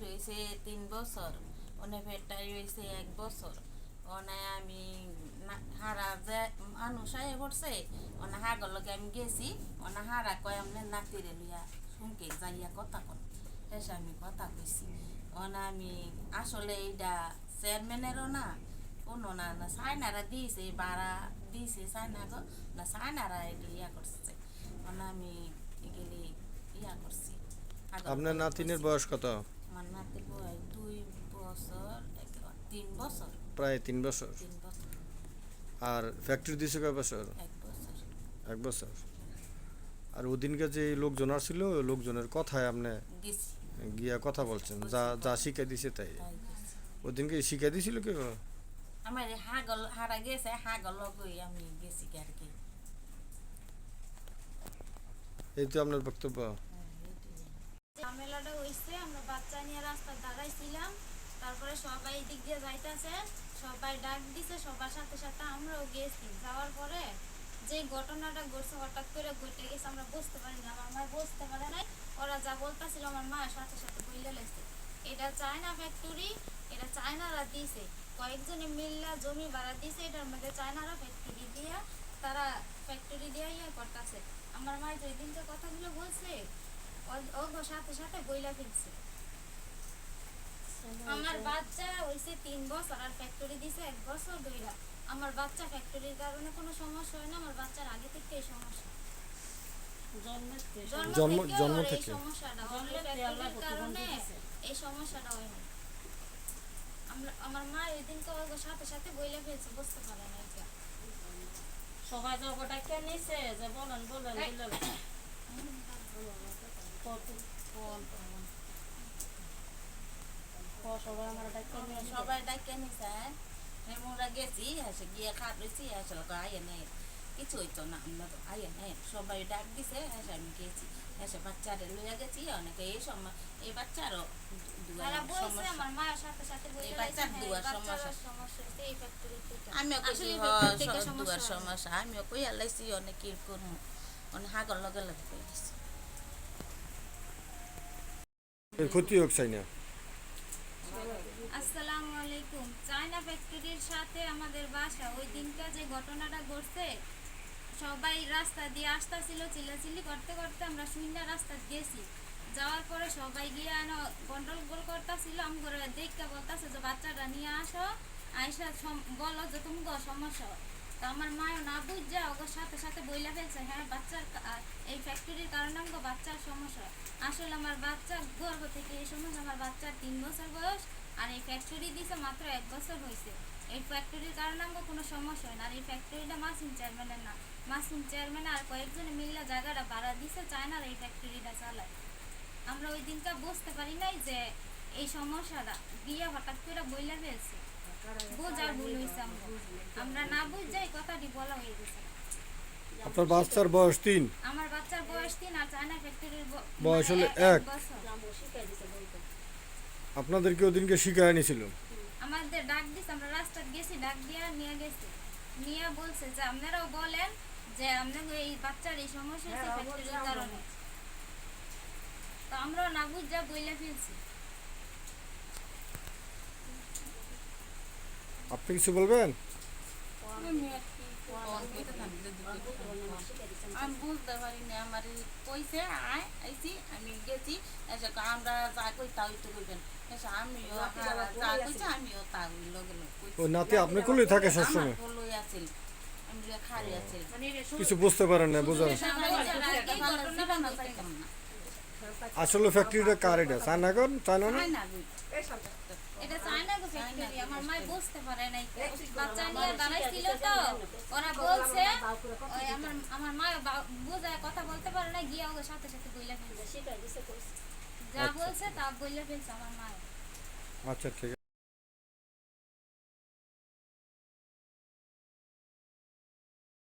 রয়েছে 3 বছর, ওনে ভেটটারি রয়েছে 1 বছর। ওনে আমি হারা যে মানুষ আয়ে পড়ছে, ওনা হাগর লগে আমি গেছি, ওনা হারা কয় আমনে নাতিরে লইয়া শুনকে যাইয়া কথা কন। হেসে আমি কথা কইছি। ওনা আমি আসলে এইটা চেয়ারম্যানেরও না, কোনো না না সাইনারা দিয়েছে, বাড়া দিয়েছে সাইনা গো, না সাইনারা এটা ইয়া করছে। ওনা আমি এগুলি ইয়া করছি। আপনার নাতিনের বয়স কত? আমার নাতির বয়স 2 বছর 3 বছর, প্রায় 3 বছর। 3 বছর। আর ফ্যাক্টরি দিয়েছে কয় বছর? 1 বছর। 1 বছর। আর ওদিনকে যে লোকজন আসছিল, লোকজনের কথায় আপনি গেছি, গিয়া কথা বলছেন, যা যা শিখাই দিছে তাই। তাই গেছি। ওদিনকে শিখাই দিছিল কেউ? আমার হাগল হারা গেছে, হাগল লগই আমি গেছি আর কি। এই তো আপনার বক্তব্য। ঝামেলাটা হইছে, আমরা বাচ্চা নিয়ে রাস্তা দাঁড়াইছিলাম, তারপরে সবাই দিক দিয়ে যাইতেছে, সবাই ডাক দিছে, সবার সাথে সাথে আমরাও গেছি। যাওয়ার পরে যে ঘটনাটা ঘটছে হঠাৎ করে ঘটে গেছে, আমরা বুঝতে পারি না, আমার মা বুঝতে পারে নাই। ওরা যা বলতেছিল আমার মায়ের সাথে সাথে বইলে লেছে, এটা চায়না ফ্যাক্টরি, এটা চায়নারা দিছে, কয়েকজনে মিল্লা জমি ভাড়া দিছে, এটার মধ্যে চায়নারা ফ্যাক্টরি দিয়া তারা ফ্যাক্টরি দিয়ে ইয়ে করতেছে। আমার মা যেই দিন যে কথাগুলো বলছে ওর সাথে সাথে বইলা ফেলছে। আমার বাচ্চা হইছে 3 বছর আর ফ্যাক্টরি দিছে 1 বছর ধইরা। আমার বাচ্চা ফ্যাক্টরির কারণে কোনো সমস্যা হয় না, আমার বাচ্চার আগে থেকেই সমস্যা, জন্ম থেকে সমস্যাটা, ফ্যাক্টরির কারণে এই সমস্যাটা হয় না। আমার মা ওই দিন ওর সাথে সাথে বইলা ফেলছে, বুঝতে পারে না এটা। সবাই তো ওটা কে নিছে যে বলেন বলেন দিলেন সবাই ডাক্তার নিছে, আমরা গেছি, এসে গিয়ে খাট রয়েছি, এসে আইয়ে নেই, কিছু হইতো না, আমরা তো আইয়ে নেই, সবাই ডাক দিছে, এসে আমি গেছি, এসে বাচ্চারে লইয়া গেছি। অনেকে এই সময় এই বাচ্চারও আমিও কইছি দুয়ার সমস্যা, আমিও কই আলাইছি অনেক কিরকম, অনেক হাগর লগে লগে কই দিছি। এর ক্ষতি হোক চাই না। আসসালামু আলাইকুম। চায়না ফ্যাক্টরির সাথে আমাদের বাসা, ওই দিনটা যে ঘটনাটা ঘটছে, সবাই রাস্তা দিয়ে আসতেছিল, চিল্লাচিল্লি করতে করতে আমরা শূন্য রাস্তা গেছি। যাওয়ার পরে সবাই গিয়ে গন্ডগোল করতেছিল, আমি দেখতে বলতেছে যে বাচ্চাটা নিয়ে আসো, আইসা বলো যে তুমি সমস্যা। তো আমার মাও না বুঝা ওর সাথে সাথে বইলা ফেলছে, হ্যাঁ বাচ্চার এই ফ্যাক্টরির কারণে আমাকে বাচ্চার সমস্যা। আসলে আমার বাচ্চা গর্ভ থেকে এই সমস্যা, আমার বাচ্চার 3 বছর বয়স, আর এই ফ্যাক্টরি দিছে মাত্র 1 বছর হয়েছে। এই ফ্যাক্টরির কারণে আমাকে কোনো সমস্যা হয় না। আর এই ফ্যাক্টরিটা মাসুম চেয়ারম্যানের না, মাসুম চেয়ারম্যান আর কয়েকজনে মিল্লা জায়গাটা ভাড়া দিছে, চায়নার এই ফ্যাক্টরিটা চালায়। আমরা ওই দিনটা বুঝতে পারি নাই যে এই সমস্যাটা গিয়ে হঠাৎ করে বইলা ফেলছে, বোঝার ভুল হয়েছে। আমরা না বুঝে এই কথাটি বলা হয়ে গেছে। আপনার বাচ্চার বয়স 3? আমার বাচ্চার বয়স 3 আর চায়না ফ্যাক্টরির বয়স হলো 1 বছর। আপনাদেরকে ওদিনকে শিখায় নিছিল? আমাদের ডাক দিছে, আমরা রাস্তা গেছি, ডাক দিয়া নিয়ে গেছি, নিয়ে বলছে যে আপনারাও বলেন যে আপনাদের এই বাচ্চার এই সমস্যা হচ্ছে ফ্যাক্টরির কারণে। তো আমরা না বুঝা বইলা ফেলছি। আপনি কিছু বলবেন? আমি বুঝতে পারি না, আমার কইছে আইছি, আমি গেছি, এসে আমরা যা কই তা হইতে কইবেন, এসে আমিও যা কইছে আমিও তা লগে লগে ও নাতি আপনি কোলে থাকে সবসময়? বলই আছিল, আমি খালি আছিল, কিছু বুঝতে পারেন না, বুঝার আসলে ফ্যাক্টরিটা কার? এটা চায়না কোন? চায়না না, এটা চায়না গো ফ্যাক্টরি। আমার মা বুঝতে পারে নাই, বাচ্চা নিয়ে দাঁড়াইছিল তো, ওরা বলছে ওই আমার মা বুঝায় কথা বলতে পারে না, গিয়ে ওর সাথে সাথে বইলা ফেলছে, যা বলছে তা বইলা ফেলছে আমার মা। আচ্ছা ঠিক আছে।